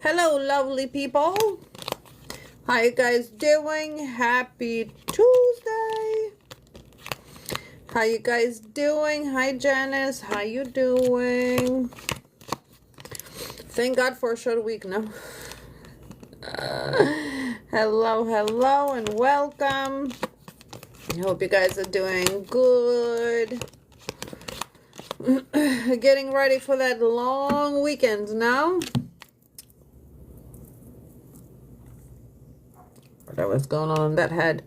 Hello, lovely people. How you guys doing? Happy Tuesday. How you guys doing? Hi, Janice. How you doing? Thank God for a short week now. Hello, and welcome. I hope you guys are doing good. Getting ready for that long weekend now. What's going on in that head?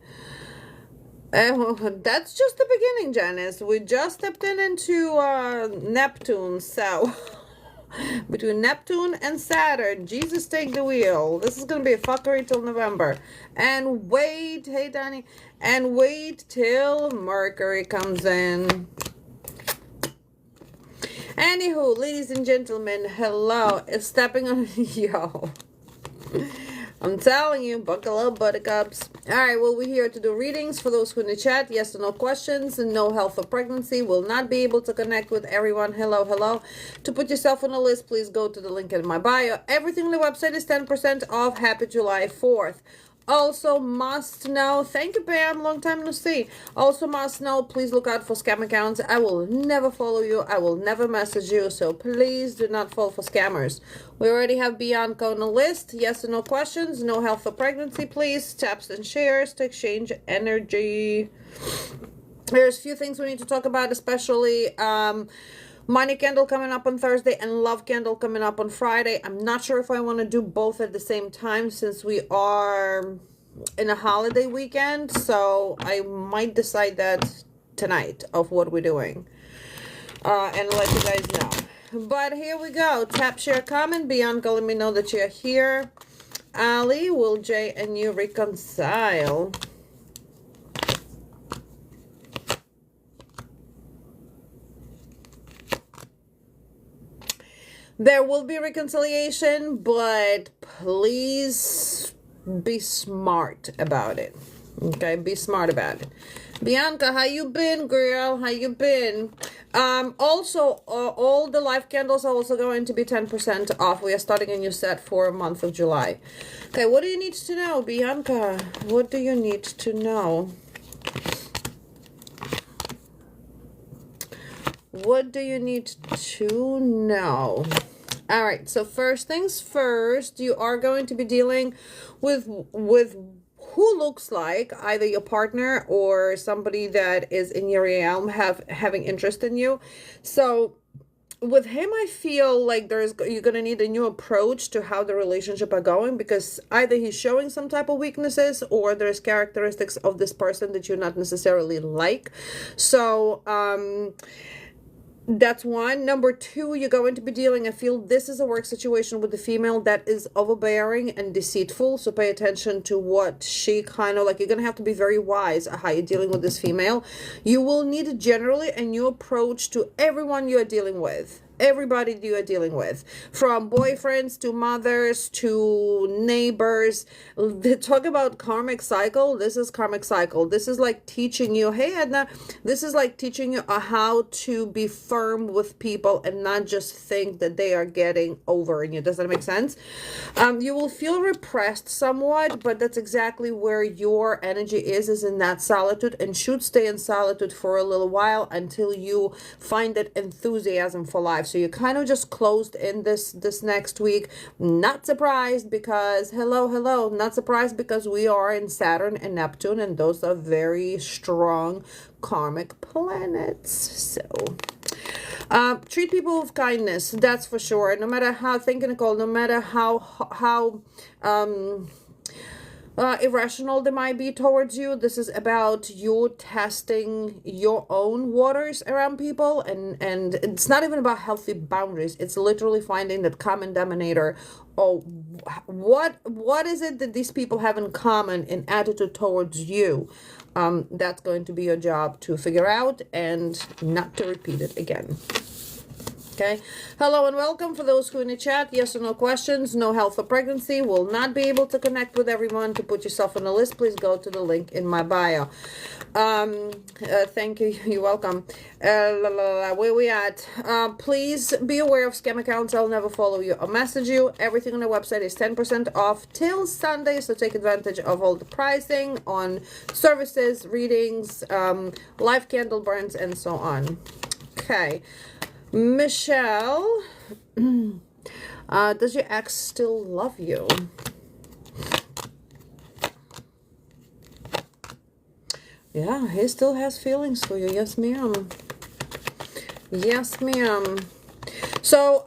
That's just the beginning, Janice. We just stepped into Neptune, so between Neptune and Saturn, Jesus take the wheel. This is gonna be a fuckery till November. And wait, hey Danny, and wait till Mercury comes in. Anywho, ladies and gentlemen, hello. It's stepping on yo. I'm telling you, buckle up, buttercups. Alright, well, we're here to do readings. For those who in the chat, yes or no questions, and no health or pregnancy. Will not be able to connect with everyone. Hello. To put yourself on the list, please go to the link in my bio. Everything on the website is 10% off. Happy July 4th. Also must know, thank you Pam, long time no see. Also must know, please look out for scam accounts. I will never follow you, I will never message you, so please do not fall for scammers. We already have Bianca on the list. Yes or no questions, no health or pregnancy, please. Taps and shares to exchange energy. There's a few things we need to talk about, especially money candle coming up on Thursday and love candle coming up on Friday. I'm not sure if I want to do both at the same time since we are in a holiday weekend. So I might decide that tonight of what we're doing and let you guys know. But here we go. Tap, share, comment. Bianca, let me know that you're here. Ali, will Jay and you reconcile? There will be reconciliation, but please be smart about it. Okay, be smart about it. Bianca, how you been, girl? How you been? Also, all the live candles are also going to be 10% off. We are starting a new set for a month of July. Okay, what do you need to know, Bianca? What do you need to know? What do you need to know? All right, so first things first, you are going to be dealing with who looks like either your partner or somebody that is in your realm having interest in you. So with him, I feel like you're going to need a new approach to how the relationship are going, because either he's showing some type of weaknesses or there's characteristics of this person that you not necessarily like. So that's one. Number two, you're going to be dealing, I feel this is a work situation with the female that is overbearing and deceitful. So pay attention to what she kind of like. You're going to have to be very wise how you're dealing with this female. You will need generally a new approach to everyone you are dealing with. Everybody you are dealing with, from boyfriends to mothers to neighbors. Talk about karmic cycle. This is karmic cycle. This is like teaching you, hey Edna, this is like teaching you how to be firm with people and not just think that they are getting over you. Does that make sense? You will feel repressed somewhat, but that's exactly where your energy is in that solitude, and should stay in solitude for a little while until you find that enthusiasm for life. So you're kind of just closed in this next week. Not surprised because hello, not surprised because we are in Saturn and Neptune, and those are very strong karmic planets. So treat people with kindness, that's for sure. No matter how, thank you, Nicole, no matter how irrational they might be towards you. This is about you testing your own waters around people, and it's not even about healthy boundaries. It's literally finding that common denominator. Oh, what is it that these people have in common in attitude towards you? That's going to be your job to figure out and not to repeat it again. Okay. Hello and welcome. For those who in the chat, yes or no questions, no health or pregnancy, will not be able to connect with everyone. To put yourself on the list, please go to the link in my bio. Thank you. You're welcome. Where we at? Please be aware of scam accounts. I'll never follow you or message you. Everything on the website is 10% off till Sunday, so take advantage of all the pricing on services, readings, live candle burns, and so on. Okay. Michelle, does your ex still love you? Yeah, he still has feelings for you. Yes, ma'am. Yes, ma'am. So,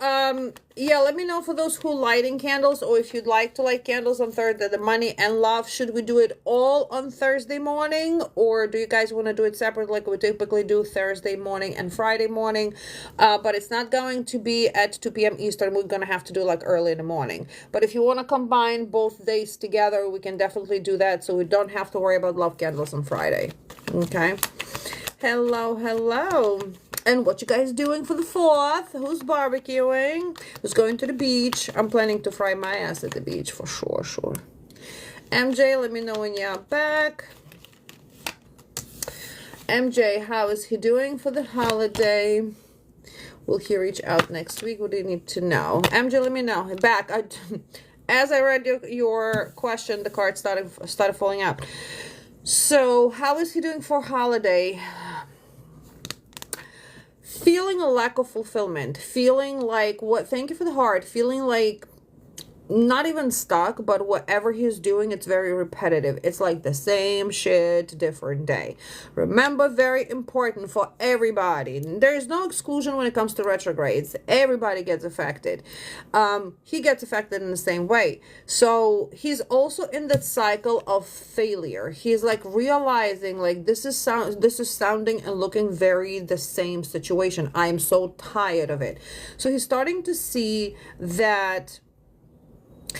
yeah, let me know for those who lighting candles, or if you'd like to light candles on Thursday, the money and love. Should we do it all on Thursday morning, or do you guys want to do it separate like we typically do Thursday morning and Friday morning? But it's not going to be at 2 p.m. Eastern. We're going to have to do like early in the morning. But if you want to combine both days together, we can definitely do that, so we don't have to worry about love candles on Friday. Okay. Hello, hello. And what you guys doing for the 4th? Who's barbecuing? Who's going to the beach? I'm planning to fry my ass at the beach for sure. MJ, let me know when you're back. MJ, how is he doing for the holiday? Will he reach out next week? What do you need to know? MJ, let me know. Back. As I read your question, the card started falling out. So, how is he doing for holiday? Feeling a lack of fulfillment, feeling like thank you for the heart, feeling like not even stuck, but whatever he's doing, it's very repetitive. It's like the same shit, different day. Remember, very important for everybody. There is no exclusion when it comes to retrogrades. Everybody gets affected. He gets affected in the same way. So he's also in that cycle of failure. He's like realizing like this is sounding and looking very the same situation. I am so tired of it. So he's starting to see that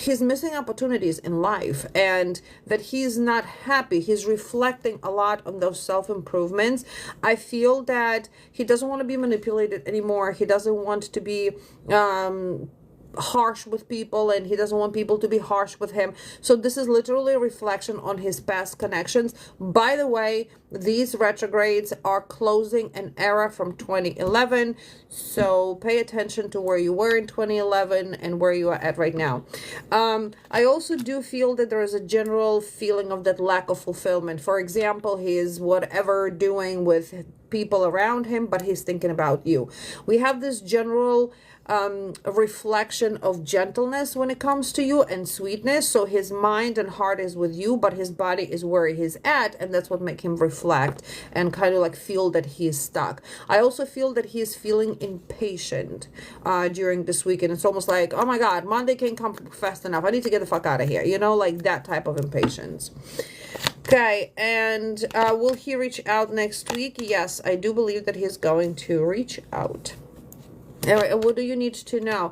he's missing opportunities in life and that he's not happy. He's reflecting a lot on those self-improvements. I feel that he doesn't want to be manipulated anymore. He doesn't want to be harsh with people, and he doesn't want people to be harsh with him. So this is literally a reflection on his past connections. By the way, these retrogrades are closing an era from 2011, so pay attention to where you were in 2011 and where you are at right now. I also do feel that there is a general feeling of that lack of fulfillment. For example, he is whatever doing with people around him, but he's thinking about you. We have this general reflection of gentleness when it comes to you and sweetness. So his mind and heart is with you, but his body is where he's at, and that's what makes him reflect and kind of like feel that he's stuck. I also feel that he's feeling impatient during this weekend. It's almost like, oh my God, Monday can't come fast enough. I need to get the fuck out of here. You know, like that type of impatience. Okay, and will he reach out next week? Yes, I do believe that he's going to reach out. All right, what do you need to know?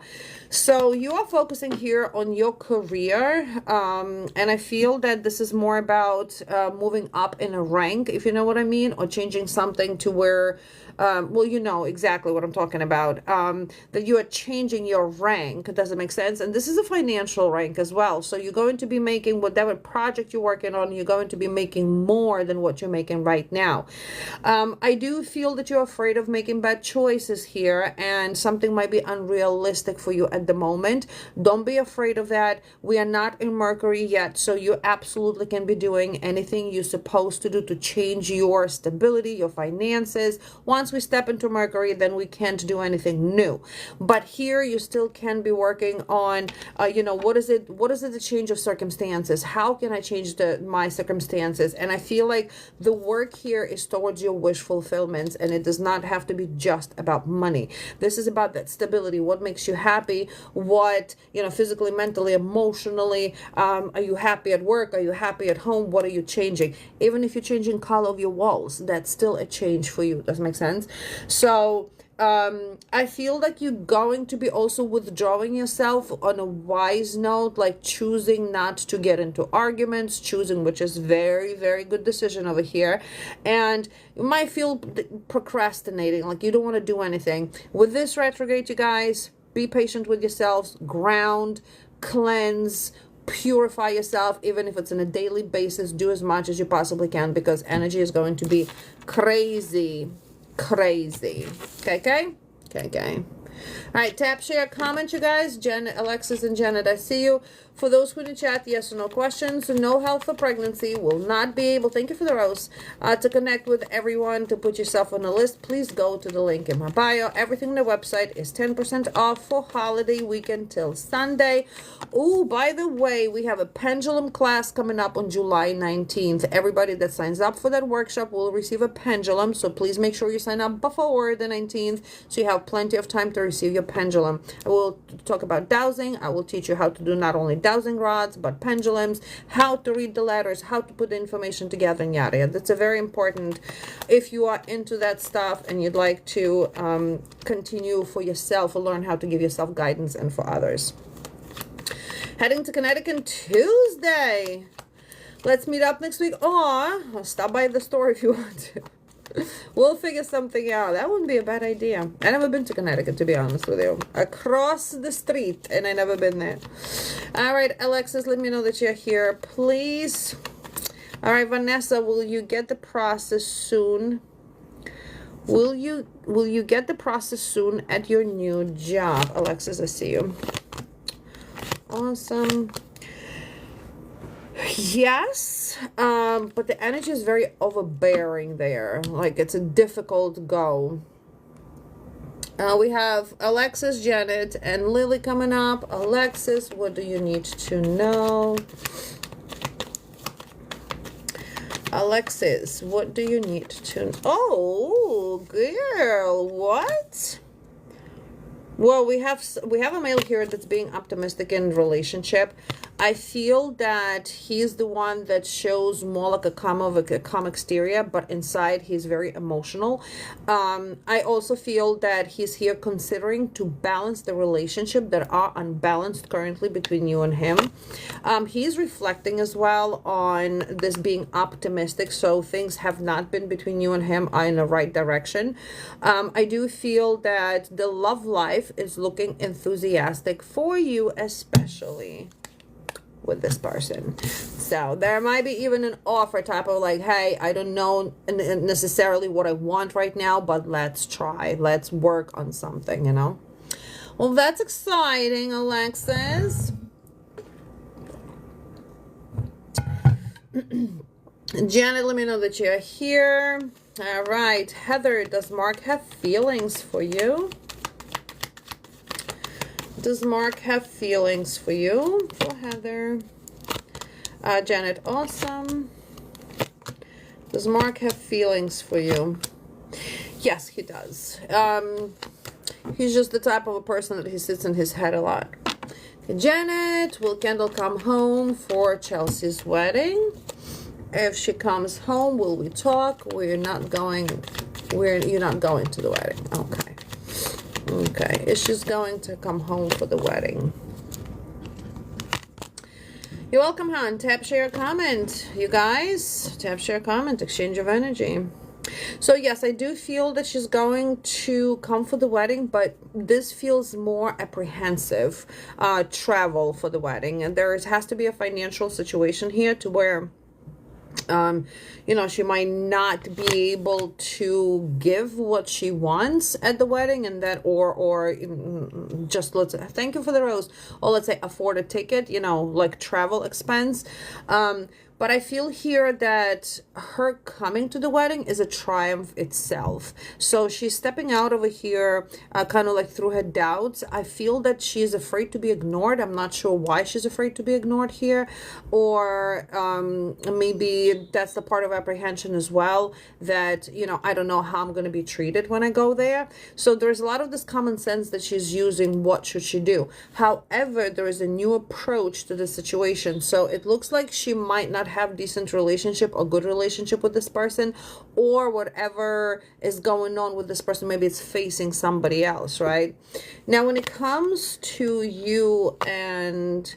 So you are focusing here on your career, and I feel that this is more about moving up in a rank, if you know what I mean, or changing something to where, well, you know exactly what I'm talking about, that you are changing your rank. Does it make sense? And this is a financial rank as well. So you're going to be making whatever project you're working on, you're going to be making more than what you're making right now. I do feel that you're afraid of making bad choices here, and something might be unrealistic for you at the moment. Don't be afraid of that. We are not in Mercury yet, so you absolutely can be doing anything you're supposed to do to change your stability, your finances. Once we step into Mercury, then we can't do anything new. But here you still can be working on, you know, what is it the change of circumstances? How can I change my circumstances? And I feel like the work here is towards your wish fulfillments, and it does not have to be just about money. This is about that stability. What makes you happy? What, physically, mentally, emotionally, are you happy at work? Are you happy at home? What are you changing? Even if you're changing color of your walls, that's still a change for you. Does that make sense? So I feel like you're going to be also withdrawing yourself on a wise note, like choosing not to get into arguments, which is very, very good decision over here. And you might feel procrastinating, like you don't want to do anything. With this retrograde, you guys, be patient with yourselves, ground, cleanse, purify yourself. Even if it's on a daily basis, do as much as you possibly can, because energy is going to be crazy. Okay. All right, tap, share, comment, you guys. Janet, Alexis, and Janet, I see you. For those who in the chat, yes or no questions. No help for pregnancy. Will not be able, thank you for the rose, to connect with everyone, to put yourself on the list. Please go to the link in my bio. Everything on the website is 10% off for holiday weekend till Sunday. Oh, by the way, we have a pendulum class coming up on July 19th. Everybody that signs up for that workshop will receive a pendulum. So please make sure you sign up before the 19th so you have plenty of time to receive your pendulum. I will talk about dowsing. I will teach you how to do not only dowsing rods but pendulums, how to read the letters, how to put the information together, and yada yada. That's a very important if you are into that stuff and you'd like to continue for yourself or learn how to give yourself guidance and for others. Heading to Connecticut Tuesday. Let's meet up next week, or stop by the store if you want to. We'll figure something out. That wouldn't be a bad idea. I never been to Connecticut, to be honest with you. Across the street, and I never been there. All right, Alexis, let me know that you're here, please. All right, Vanessa, will you get the process soon? Will you get the process soon at your new job? Alexis, I see you. Awesome. Yes, but the energy is very overbearing there. Like it's a difficult go. We have Alexis, Janet, and Lily coming up. Alexis, what do you need to know? Alexis, what do you need to know? Oh, girl, what? Well, we have a male here that's being optimistic in relationship. I feel that he's the one that shows more like a calm exterior, but inside he's very emotional. I also feel that he's here considering to balance the relationship that are unbalanced currently between you and him. He's reflecting as well on this being optimistic, so things have not been between you and him are in the right direction. I do feel that the love life is looking enthusiastic for you, especially with this person. So there might be even an offer type of like, hey, I don't know necessarily what I want right now, but let's try, let's work on something, Well, that's exciting, Alexis. Janet, let me know that you're here. All right, Heather, does Mark have feelings for you? Does Mark have feelings for you? For Heather. Janet, awesome. Does Mark have feelings for you? Yes, he does. He's just the type of a person that he sits in his head a lot. Janet, will Kendall come home for Chelsea's wedding? If she comes home, will we talk? You're not going to the wedding. Okay, is she's going to come home for the wedding? You're welcome, hon. Tap, share, comment. You guys, tap, share, comment. Exchange of energy. So yes, I do feel that she's going to come for the wedding, but this feels more apprehensive. Travel for the wedding, and there has to be a financial situation here to where she might not be able to give what she wants at the wedding, and that or just thank you for the rose, or let's say afford a ticket, like travel expense. But But I feel here that her coming to the wedding is a triumph itself. So she's stepping out over here, kind of like through her doubts. I feel that she is afraid to be ignored. I'm not sure why she's afraid to be ignored here, or maybe that's the part of apprehension as well, that, you know, I don't know how I'm going to be treated when I go there. So there's a lot of this common sense that she's using. What should she do? However, there is a new approach to the situation. So it looks like she might not have decent relationship or good relationship with this person, or whatever is going on with this person, maybe it's facing somebody else, right? Now when it comes to you and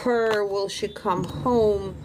her, will she come home?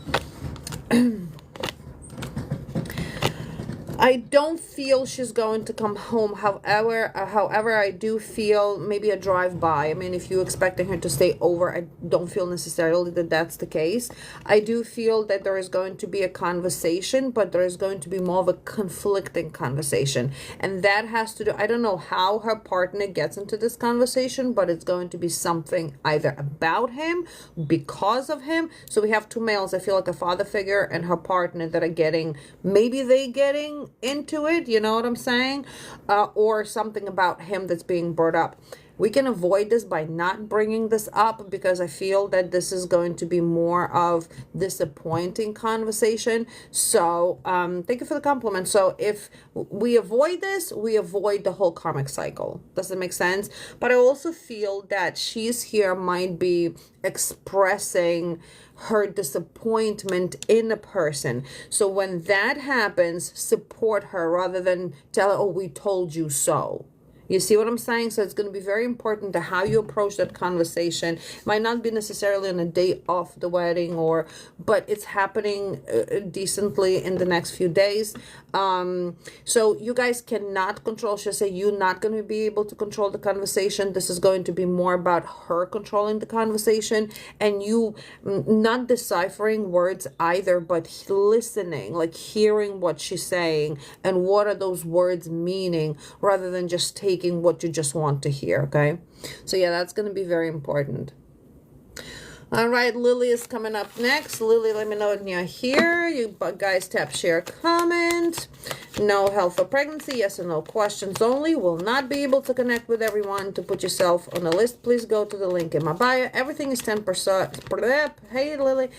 I don't feel she's going to come home. However, I do feel maybe a drive-by. I mean, if you're expecting her to stay over, I don't feel necessarily that that's the case. I do feel that there is going to be a conversation, but there is going to be more of a conflicting conversation. And that has to do, I don't know how her partner gets into this conversation, but it's going to be something either about him, because of him. So we have two males, I feel like a father figure and her partner, that are getting, maybe they getting into it, you know what I'm saying, or something about him that's being brought up. We can avoid this by not bringing this up, because I feel that this is going to be more of disappointing conversation. So thank you for the compliment. So if we avoid this, we avoid the whole karmic cycle. Does that make sense? But I also feel that she's here might be expressing her disappointment in a person. So when that happens, support her rather than tell her, oh, we told you so. You see what I'm saying? So it's going to be very important to how you approach that conversation. It might not be necessarily on a day of the wedding, but it's happening decently in the next few days. So you guys cannot control, should I say, you're not going to be able to control the conversation. This is going to be more about her controlling the conversation, and you not deciphering words either, but listening, like hearing what she's saying and what are those words meaning, rather than just taking what you just want to hear. Okay, so yeah, that's going to be very important. All right, Lily is coming up next. Lily, let me know when you're here. You guys tap, share, comment. No health or pregnancy, yes or no questions only. Will not be able to connect with everyone. To put yourself on the list, please go to the link in my bio. Everything is 10%. Hey, Lily.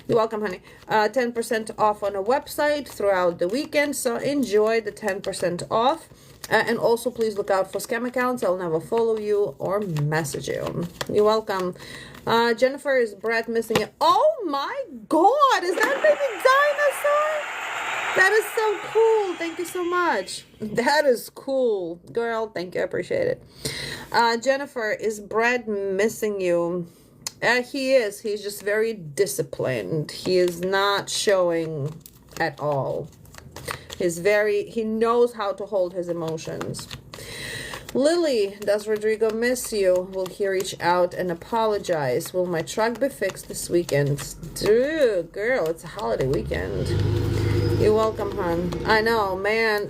You're welcome, honey. 10% off on a website throughout the weekend. So enjoy the 10% off. And also, please look out for scam accounts. I'll never follow you or message you. You're welcome. Jennifer, is Brad missing it? Oh my God, is that baby dinosaur? That is so cool. Thank you so much. That is cool. Girl, thank you. I appreciate it. Jennifer, is Brad missing you? He is. He's just very disciplined. He is not showing at all. He knows how to hold his emotions. Lily, does Rodrigo miss you? Will he reach out and apologize? Will my truck be fixed this weekend? Dude, girl, it's a holiday weekend. You're welcome, hon. I know, man.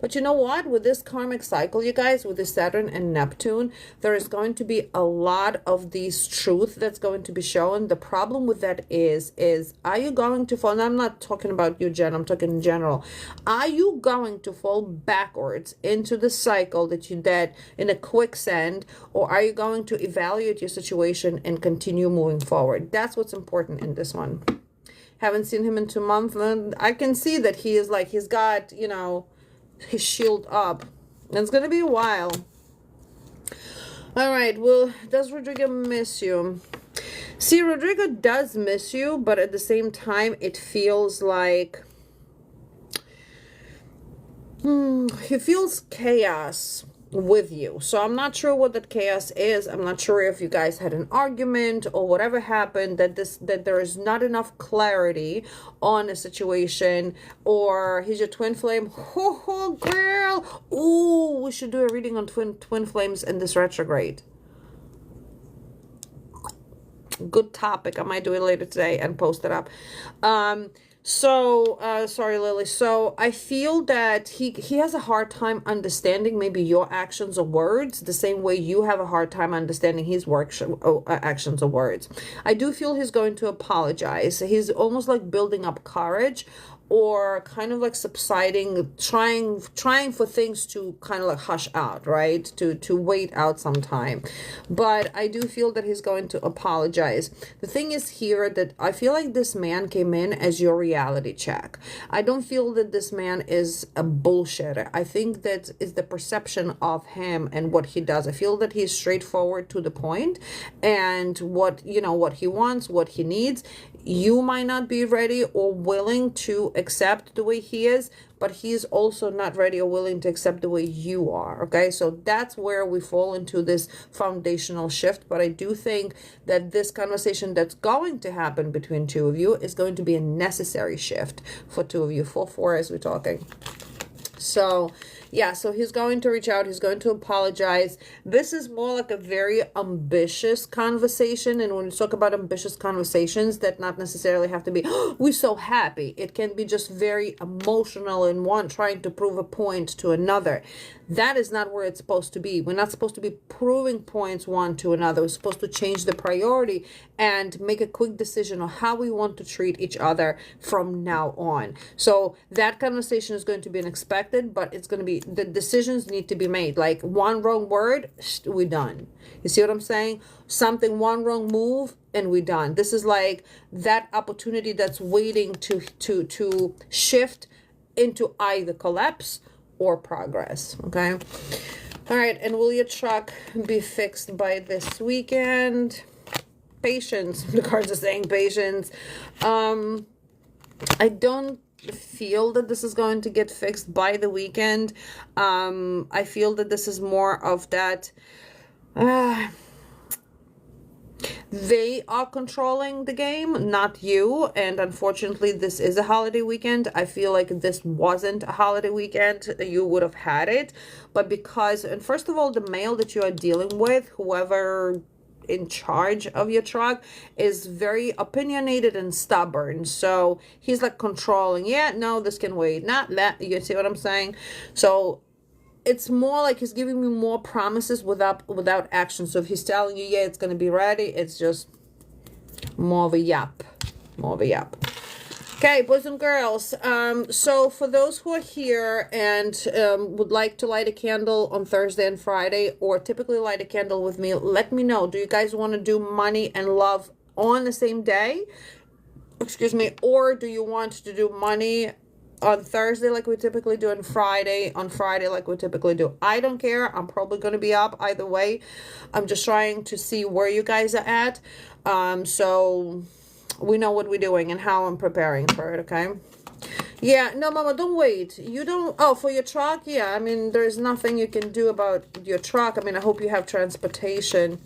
But you know what? With this karmic cycle, you guys, with the Saturn and Neptune, there is going to be a lot of these truth that's going to be shown. The problem with that is are you going to fall? And I'm not talking about you, Jen. I'm talking in general. Are you going to fall backwards into the cycle that you did in a quicksand, or are you going to evaluate your situation and continue moving forward? That's what's important in this one. Haven't seen him in 2 months. And I can see that he is like, he's got, you know, his shield up. And it's going to be a while. All right. Well, does Rodrigo miss you? See, Rodrigo does miss you, but at the same time, it feels like he feels chaos with you. So I'm not sure what that chaos is. I'm not sure if you guys had an argument or whatever happened, that there is not enough clarity on a situation, or he's your twin flame. Oh, girl. Ooh, we should do a reading on twin flames in this retrograde. Good topic. I might do it later today and post it up. So, sorry, Lily. So I feel that he has a hard time understanding maybe your actions or words the same way you have a hard time understanding his actions or words. I do feel he's going to apologize. He's almost like building up courage, or kind of like subsiding, trying for things to kind of like hush out, right? To wait out some time. But I do feel that he's going to apologize. The thing is here that I feel like this man came in as your reality check. I don't feel that this man is a bullshitter. I think that is the perception of him and what he does. I feel that he's straightforward to the point, and what he wants, what he needs. You might not be ready or willing to accept the way he is, but he's also not ready or willing to accept the way you are. Okay, so that's where we fall into this foundational shift. But I do think that this conversation that's going to happen between two of you is going to be a necessary shift for two of you. 4-4 as we're talking. So yeah, so he's going to reach out. He's going to apologize. This is more like a very ambitious conversation. And when we talk about ambitious conversations, that not necessarily have to be, oh, we're so happy. It can be just very emotional and one trying to prove a point to another. That is not where it's supposed to be. We're not supposed to be proving points one to another. We're supposed to change the priority and make a quick decision on how we want to treat each other from now on. So that conversation is going to be unexpected, but it's going to be, the decisions need to be made. Like one wrong word, we're done. You see what I'm saying? One wrong move, and we're done. This is like that opportunity that's waiting to shift into either collapse or progress. Okay. All right. And will your truck be fixed by this weekend? Patience. The cards are saying patience. I don't feel that this is going to get fixed by the weekend. I feel that this is more of that they are controlling the game, not you. And unfortunately, this is a holiday weekend. I feel like if this wasn't a holiday weekend, you would have had it. But because, and first of all, the male that you are dealing with, whoever in charge of your truck, is very opinionated and stubborn. So he's like controlling. Yeah, no, this can wait. Not that. You see what I'm saying? So it's more like he's giving me more promises without action. So if he's telling you, yeah, it's going to be ready, it's just more of a yap. Okay, boys and girls. So for those who are here and would like to light a candle on Thursday and Friday, or typically light a candle with me, let me know. Do you guys want to do money and love on the same day? Excuse me. Or do you want to do money on Thursday like we typically do, on Friday like we typically do? I don't care. I'm probably going to be up either way. I'm just trying to see where you guys are at, so we know what we're doing and how I'm preparing for it. Okay. Yeah, no, Mama, don't wait. You don't. Oh, for your truck? Yeah, I mean, there's nothing you can do about your truck. I mean, I hope you have transportation.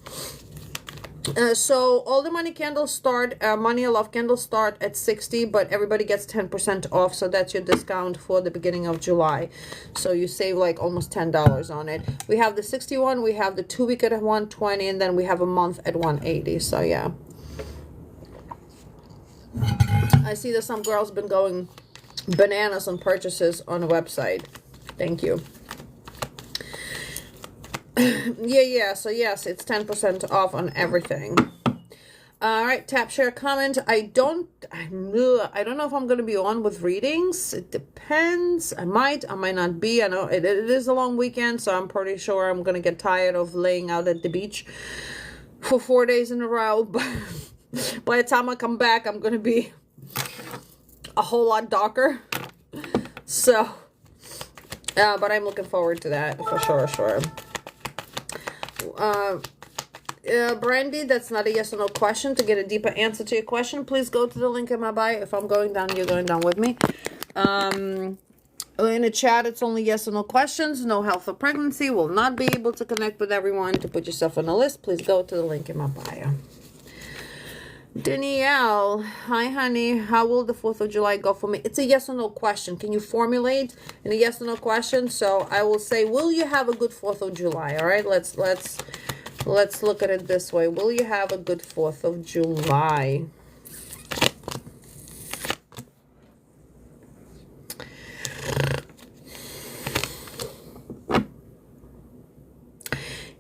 So all the money candles start, money and love candles start at 60, but everybody gets 10% off. So that's your discount for the beginning of July. So you save like almost $10 on it. We have the 61, we have the 2 week at 120, and then we have a month at 180. So yeah. I see that some girls been going bananas on purchases on the website. Thank you. Yeah, so yes, it's 10% off on everything. All right, tap, share, comment. I don't know if I'm going to be on with readings. It depends. I might not be. I know it is a long weekend, so I'm pretty sure I'm going to get tired of laying out at the beach for 4 days in a row. But by the time I come back, I'm going to be a whole lot darker. So, but I'm looking forward to that for sure. Brandy, that's not a yes or no question. To get a deeper answer to your question, please go to the link in my bio. If I'm going down, you're going down with me. In the chat, it's only yes or no questions. No health or pregnancy. Will not be able to connect with everyone. To put yourself on the list, please go to the link in my bio. Danielle, hi honey, how will the 4th of July go for me? It's a yes or no question. Can you formulate in a yes or no question? So I will say, will you have a good 4th of July? All right, let's look at it this way. Will you have a good 4th of July?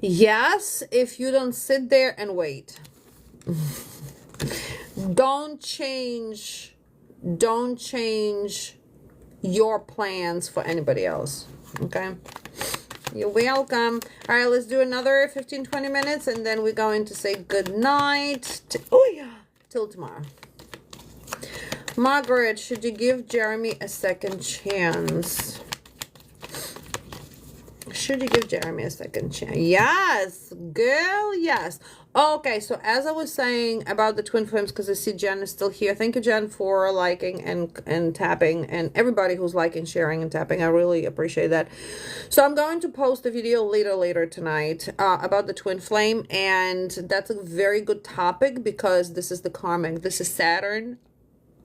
Yes, if you don't sit there and wait. Don't change your plans for anybody else. Okay? You're welcome. All right, let's do another 15-20 minutes, and then we're going to say good night. Till tomorrow. Margaret, should you give Jeremy a second chance? Should you give Jeremy a second chance? Yes, girl, yes. Okay, so as I was saying about the twin flames, because I see Jen is still here. Thank you, Jen, for liking and tapping, and everybody who's liking, sharing, and tapping. I really appreciate that. So I'm going to post a video later tonight about the twin flame, and that's a very good topic because this is the karmic. This is Saturn.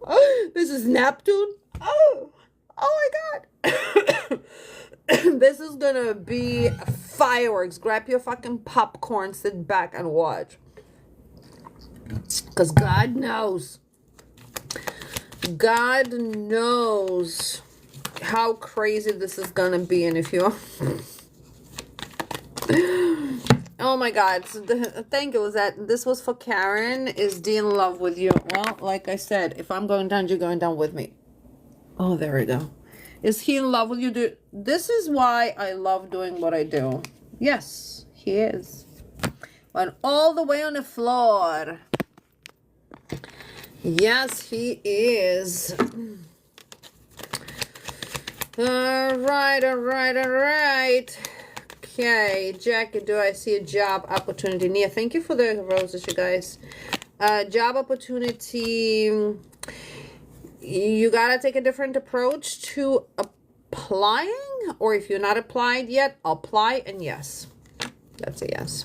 Oh, this is Neptune. Oh my God. This is gonna be fireworks. Grab your fucking popcorn, sit back and watch. Because God knows how crazy this is gonna be. And if you oh my God, so thank you. Was that this was for Karen? Is D in love with you? Well, like I said, if I'm going down, you're going down with me. Oh, there we go. Is he in love with you? This is why I love doing what I do. Yes, he is. Went all the way on the floor. Yes, he is. All right. Okay, Jackie, do I see a job opportunity? Nia, thank you for the roses, you guys. Job opportunity. You gotta take a different approach to applying, or if you're not applied yet, apply, and yes, that's a yes.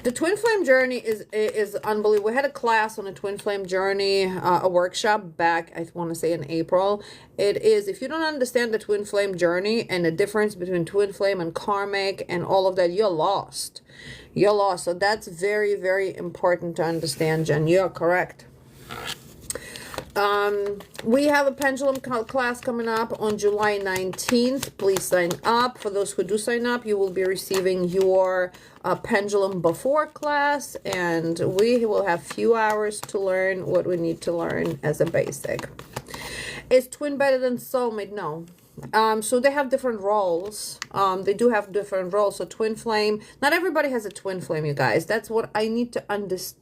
The twin flame journey is unbelievable. We had a class on a twin flame journey, a workshop back, I want to say in April. It is, if you don't understand the twin flame journey and the difference between twin flame and karmic and all of that, you're lost. You're lost. So that's very, very important to understand, Jen. You're correct. We have a pendulum class coming up on July 19th. Please sign up. For those who do sign up, you will be receiving your pendulum before class, and we will have few hours to learn what we need to learn as a basic. Is twin better than soulmate? No. So they have different roles. They do have different roles. So twin flame, not everybody has a twin flame, you guys. That's what I need to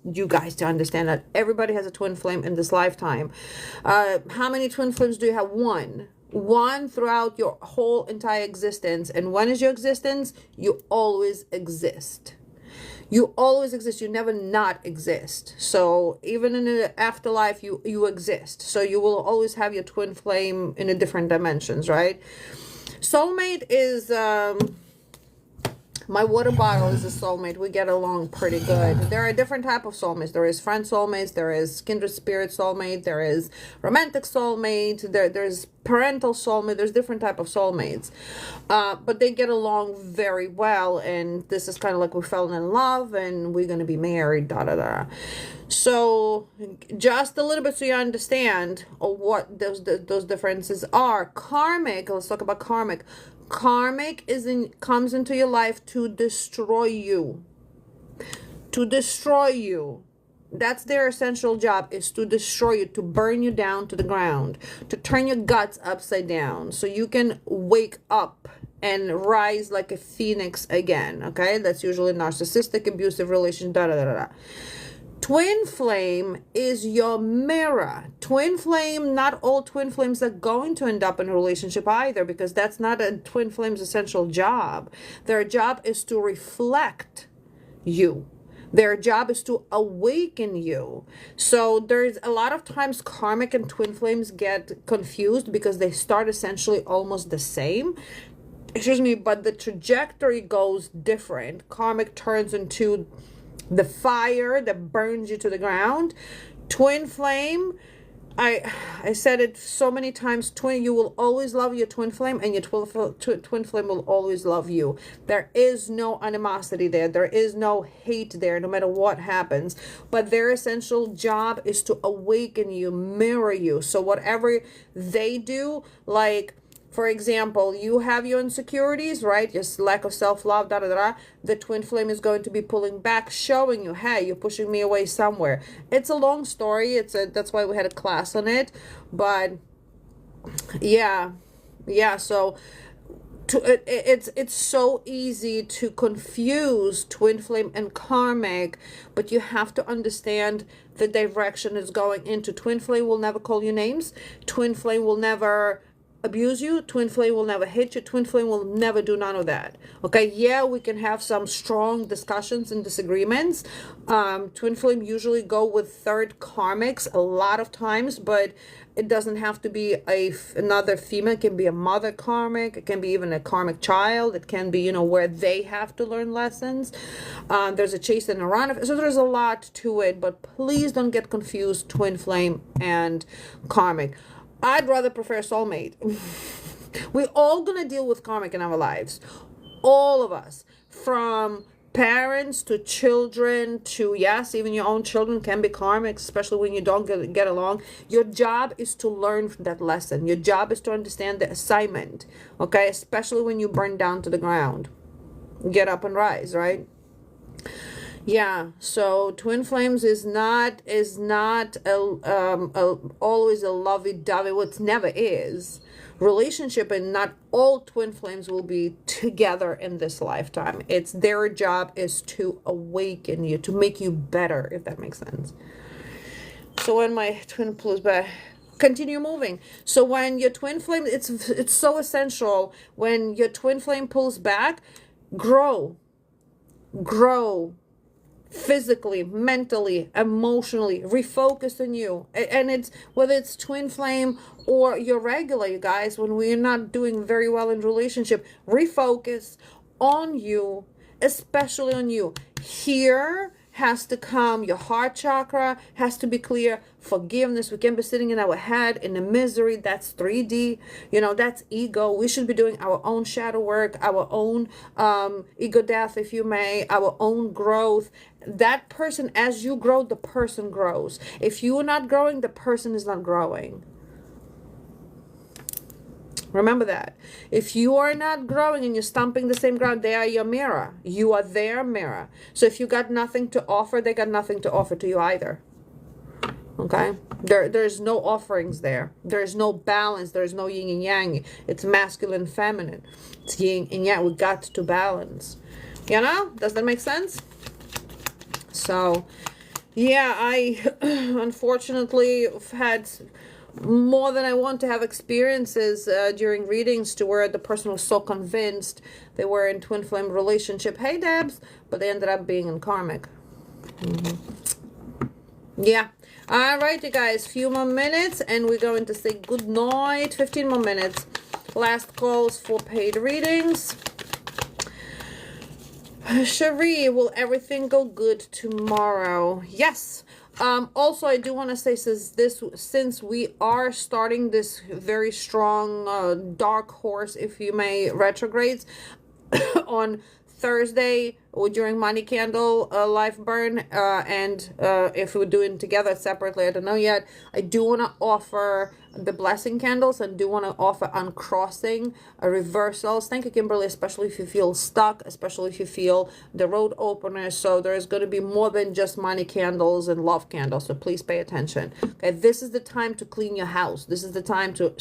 you guys to understand, that everybody has a twin flame in this lifetime. How many twin flames do you have? One throughout your whole entire existence. And when is your existence? You always exist. You always exist. You never not exist. So even in the afterlife, you exist. So you will always have your twin flame in a different dimensions, right? Soulmate is my water bottle is a soulmate. We get along pretty good. There are different type of soulmates. There is friend soulmates. There is kindred spirit soulmate. There is romantic soulmate. There's parental soulmate. There's different type of soulmates. But they get along very well. And this is kind of like we fell in love and we're going to be married, So just a little bit so you understand what those differences are. Karmic, let's talk about karmic. Karmic comes into your life to destroy you. To destroy you. That's their essential job, is to destroy you, to burn you down to the ground, to turn your guts upside down so you can wake up and rise like a phoenix again. Okay, that's usually narcissistic, abusive relation. Twin flame is your mirror. Twin flame, not all twin flames are going to end up in a relationship either, because that's not a twin flame's essential job. Their job is to reflect you. Their job is to awaken you. So there's a lot of times karmic and twin flames get confused because they start essentially almost the same. Excuse me, but the trajectory goes different. Karmic turns into the fire that burns you to the ground. Twin flame, I said it so many times, you will always love your twin flame, and your twin flame will always love you. There is no animosity there. There is no hate there, no matter what happens. But their essential job is to awaken you, mirror you. So whatever they do, like For example, you have your insecurities, right? Just lack of self-love, da da da. The twin flame is going to be pulling back, showing you, hey, you're pushing me away somewhere. It's a long story. That's why we had a class on it. But yeah, so it's so easy to confuse twin flame and karmic, but you have to understand the direction it's going into. Twin flame will never call you names. Twin flame will never abuse you. Twin flame will never hit you. Twin flame will never do none of that. Okay, yeah, we can have some strong discussions and disagreements. Twin flame usually go with third karmics a lot of times, but it doesn't have to be another female. It can be a mother karmic. It can be even a karmic child. It can be, where they have to learn lessons. There's a chase and a run. So there's a lot to it, but please don't get confused, twin flame and karmic. I'd rather prefer soulmate. We're all going to deal with karmic in our lives. All of us. From parents to children to, yes, even your own children can be karmic, especially when you don't get along. Your job is to learn that lesson. Your job is to understand the assignment. Okay? Especially when you burn down to the ground. Get up and rise, right? Yeah, so twin flames is not always a lovey-dovey. What never is relationship, and not all twin flames will be together in this lifetime. It's their job is to awaken you, to make you better, if that makes sense. So when my twin pulls back, continue moving. So when your twin flame, it's so essential. When your twin flame pulls back, grow. Physically, mentally, emotionally, refocus on you. And it's whether it's twin flame or your regular, you guys, when we're not doing very well in relationship, refocus on you, especially on you. Here has to come, your heart chakra has to be clear. Forgiveness, we can be sitting in our head in the misery. That's 3D, that's ego. We should be doing our own shadow work, our own ego death, if you may, our own growth. That person, as you grow, the person grows. If you are not growing, the person is not growing. Remember that. If you are not growing and you're stomping the same ground, they are your mirror. You are their mirror. So if you got nothing to offer, they got nothing to offer to you either. Okay? There's no offerings there. There's no balance. There's no yin and yang. It's masculine, feminine. It's yin and yang. We got to balance. Does that make sense? So, yeah, I unfortunately had more than I want to have experiences during readings to where the person was so convinced they were in twin flame relationship. Hey, Debs. But they ended up being in karmic. Yeah. All right, you guys. Few more minutes and we're going to say good night. 15 more minutes. Last calls for paid readings. Cherie, will everything go good tomorrow? Yes. Also, I do want to say, since we are starting this very strong dark horse, if you may, retrogrades on Thursday or during money candle life burn, and if we're doing together separately, I don't know yet. I do want to offer the blessing candles and do want to offer uncrossing reversals. Thank you, Kimberly, especially if you feel stuck, especially if you feel the road opener. So there's going to be more than just money candles and love candles, so please pay attention. Okay, this is the time to clean your house. This is the time to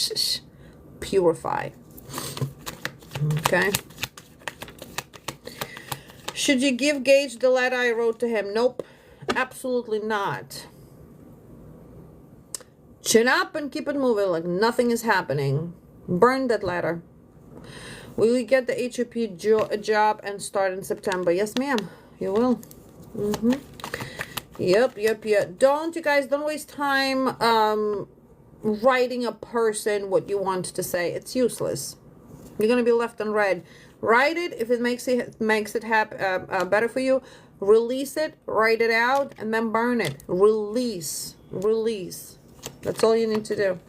purify. Okay. Should you give Gage the letter I wrote to him? Nope, absolutely not. Chin up and keep it moving like nothing is happening. Burn that letter. Will you get the HEP job and start in September? Yes, ma'am. You will. Yep. Don't waste time writing a person what you want to say. It's useless. You're going to be left unread. Write it if it makes it better for you. Release it, write it out, and then burn it. Release. That's all you need to do.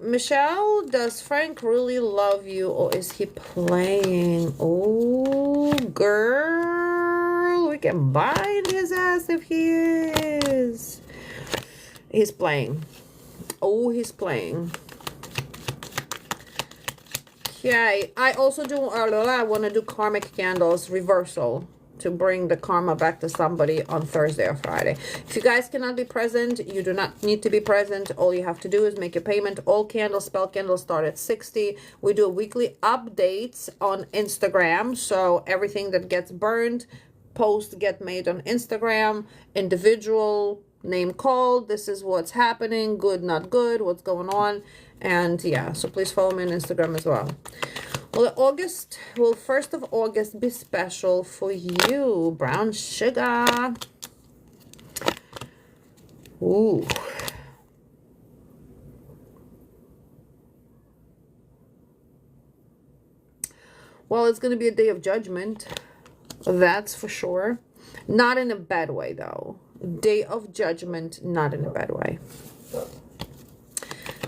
Michelle, does Frank really love you, or is he playing? Oh, girl, we can bind his ass if he is. He's playing. Oh, he's playing. Okay, I also do, I want to do karmic candles reversal to bring the karma back to somebody on Thursday or Friday. If you guys cannot be present, you do not need to be present. All you have to do is make your payment. All candles, spell candles start at 60. We do weekly updates on Instagram. So everything that gets burned, posts get made on Instagram, individual name called, this is what's happening, good, not good, what's going on. And yeah, so please follow me on Instagram as well. Will 1st of August be special for you? Brown sugar. Ooh. Well, it's going to be a day of judgment. That's for sure. Not in a bad way, though. Day of judgment, not in a bad way.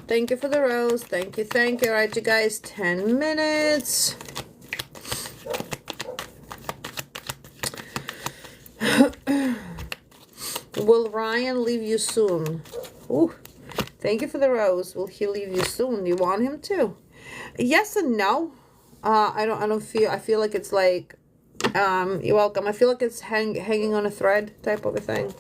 Thank you for the rose. Thank you, thank you. All right, you guys, 10 minutes. Will Ryan leave you soon? Ooh, thank you for the rose. Will he leave you soon? You want him to? Yes and no. I feel like it's like, you're welcome. I feel like it's hanging on a thread type of a thing.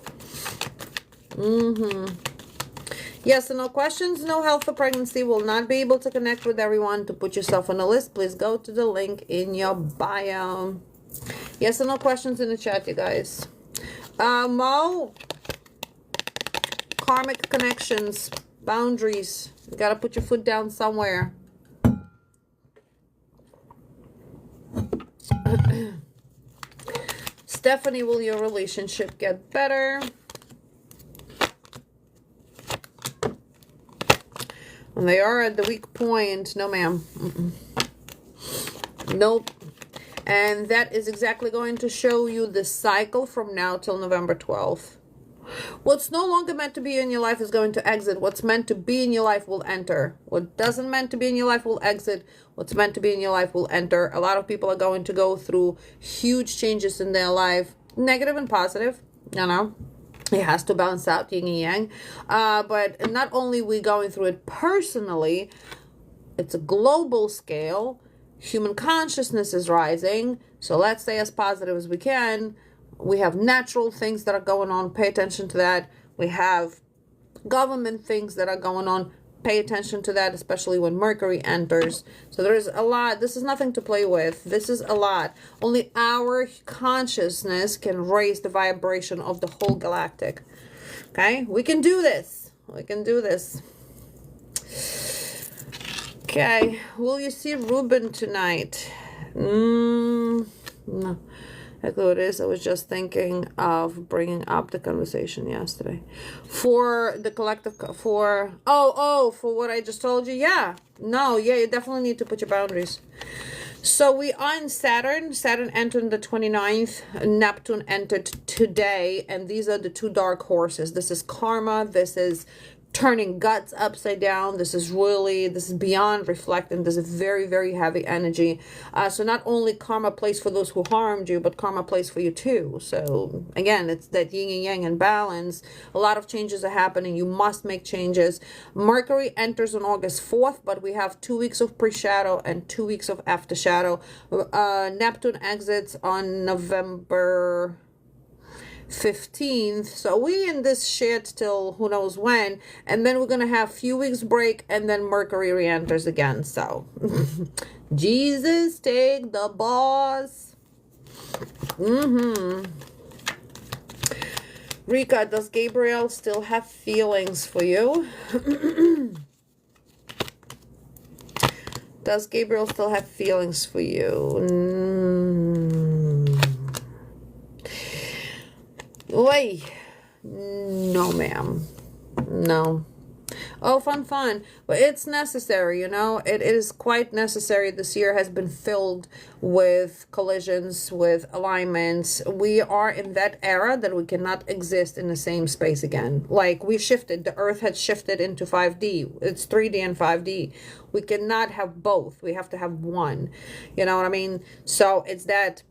Yes and no questions, no health for pregnancy. Will not be able to connect with everyone. To put yourself on a list, please go to the link in your bio. Yes and no questions in the chat, you guys. Mo, karmic connections, boundaries. You gotta put your foot down somewhere. Stephanie, will your relationship get better? And they are at the weak point. No, ma'am. Nope. And that is exactly going to show you the cycle from now till November 12th. What's no longer meant to be in your life is going to exit. What's meant to be in your life will enter. What doesn't meant to be in your life will exit. What's meant to be in your life will enter. A lot of people are going to go through huge changes in their life, negative and positive, you know. It has to balance out, yin and yang. But not only we going through it personally, it's a global scale. Human consciousness is rising. So let's stay as positive as we can. We have natural things that are going on. Pay attention to that. We have government things that are going on. Pay attention to that, especially when Mercury enters. So there is a lot. This is nothing to play with. This is a lot. Only our consciousness can raise the vibration of the whole galactic. Okay? We can do this. We can do this. Okay. Will you see Ruben tonight? No. That's what it is. I was just thinking of bringing up the conversation yesterday. For the collective, for what I just told you. Yeah. No, yeah, you definitely need to put your boundaries. So we are in Saturn. Saturn entered the 29th. Neptune entered today. And these are the two dark horses. This is karma. This is turning guts upside down. This is beyond reflecting. This is very, very heavy energy. So not only karma plays for those who harmed you, but karma plays for you too. So again, it's that yin and yang and balance. A lot of changes are happening. You must make changes. Mercury enters on August 4th, but we have 2 weeks of pre-shadow and 2 weeks of after shadow. Neptune exits on November 15th. So we in this shit till who knows when, and then we're gonna have a few weeks break, and then Mercury re-enters again. So Jesus take the boss. Rika, does Gabriel still have feelings for you? Does Gabriel still have feelings for you? Wait, no, ma'am. No. Oh, fun. But it's necessary, you know. It is quite necessary. This year has been filled with collisions, with alignments. We are in that era that we cannot exist in the same space again. Like, we shifted. The earth had shifted into 5D. It's 3D and 5D. We cannot have both. We have to have one. You know what I mean? So it's that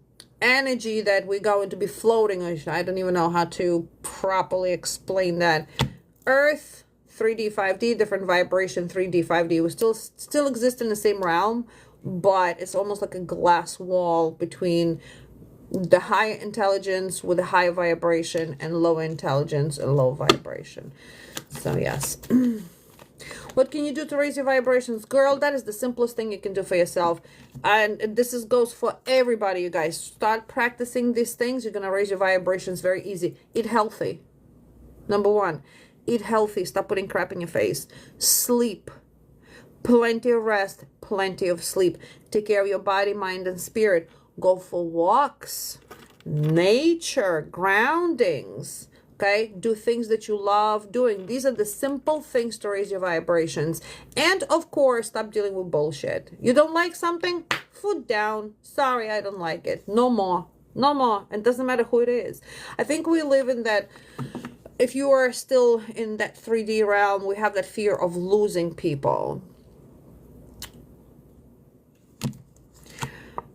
energy that we're going to be floating. I don't even know how to properly explain that. Earth, 3D, 5D, different vibration, 3D, 5D. We still exist in the same realm, but it's almost like a glass wall between the high intelligence with a high vibration and low intelligence and low vibration. So yes. What can you do to raise your vibrations? Girl, that is the simplest thing you can do for yourself. And this goes for everybody, you guys. Start practicing these things. You're going to raise your vibrations very easy. Eat healthy. Number one, eat healthy. Stop putting crap in your face. Sleep. Plenty of rest. Plenty of sleep. Take care of your body, mind, and spirit. Go for walks. Nature. Groundings. Okay, do things that you love doing. These are the simple things to raise your vibrations. And of course, stop dealing with bullshit. You don't like something? Foot down. Sorry, I don't like it. No more. No more. And it doesn't matter who it is. I think we live in that, if you are still in that 3D realm, we have that fear of losing people.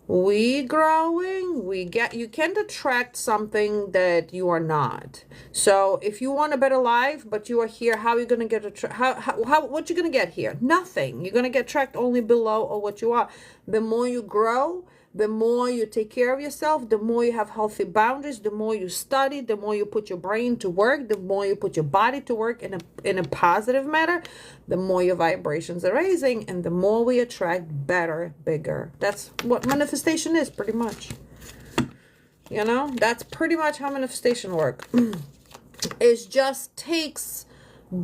We growing, you can't attract something that you are not. So if you want a better life, but you are here, how are you going to get what you going to get here? Nothing. You're going to get tracked only below or what you are. The more you grow, the more you take care of yourself, the more you have healthy boundaries, the more you study, the more you put your brain to work, the more you put your body to work in a positive manner, the more your vibrations are raising, and the more we attract better, bigger. That's what manifestation is, pretty much. You know, that's pretty much how manifestation works. It just takes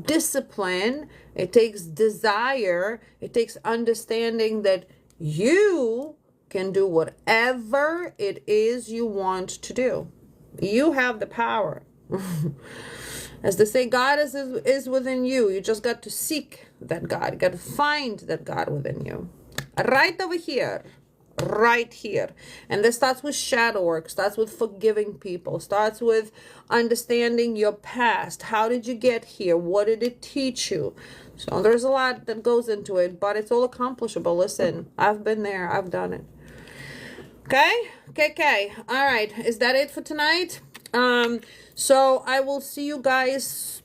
discipline, it takes desire, it takes understanding that you can do whatever it is you want to do. You have the power. As they say, God is within you. You just got to seek that God. You got to find that God within you. Right over here. Right here. And this starts with shadow work, starts with forgiving people, starts with understanding your past. How did you get here? What did it teach you? So there's a lot that goes into it, but it's all accomplishable. Listen, I've been there. I've done it. Okay. All right. Is that it for tonight? So I will see you guys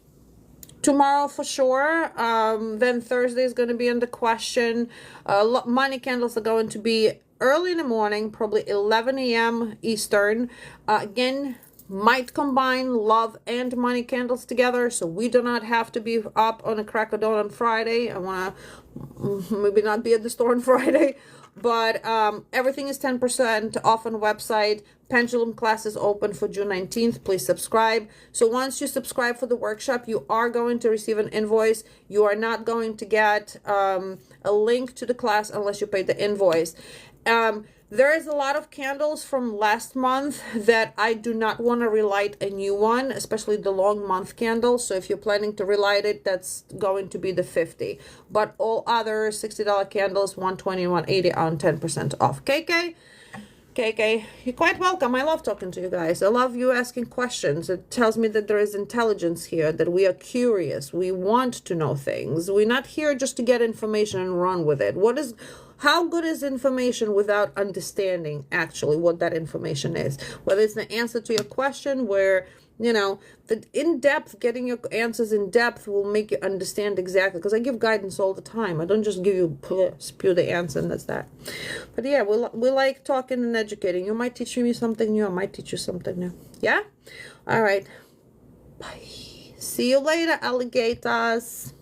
tomorrow for sure. Then Thursday is going to be in the question. Money candles are going to be early in the morning, probably 11 a.m. Eastern. Again, might combine love and money candles together, so we do not have to be up on a crack of dawn on Friday. I want to maybe not be at the store on Friday, but everything is 10% off on the website. Pendulum class is open for June 19th. Please subscribe. So once you subscribe for the workshop, you are going to receive an invoice. You are not going to get a link to the class unless you pay the invoice. There is a lot of candles from last month that I do not want to relight a new one, especially the long month candle. So if you're planning to relight it, that's going to be the 50. But all other $60 candles, 120 and 180 on 10% off. KK, you're quite welcome. I love talking to you guys. I love you asking questions. It tells me that there is intelligence here, that we are curious. We want to know things. We're not here just to get information and run with it. How good is information without understanding actually what that information is? Whether it's the answer to your question, where, you know, the in-depth, getting your answers in depth will make you understand exactly. Because I give guidance all the time. I don't just give you, spew the answer and that's that. But yeah, we like talking and educating. You might teach me something new. I might teach you something new. Yeah? All right. Bye. See you later, alligators.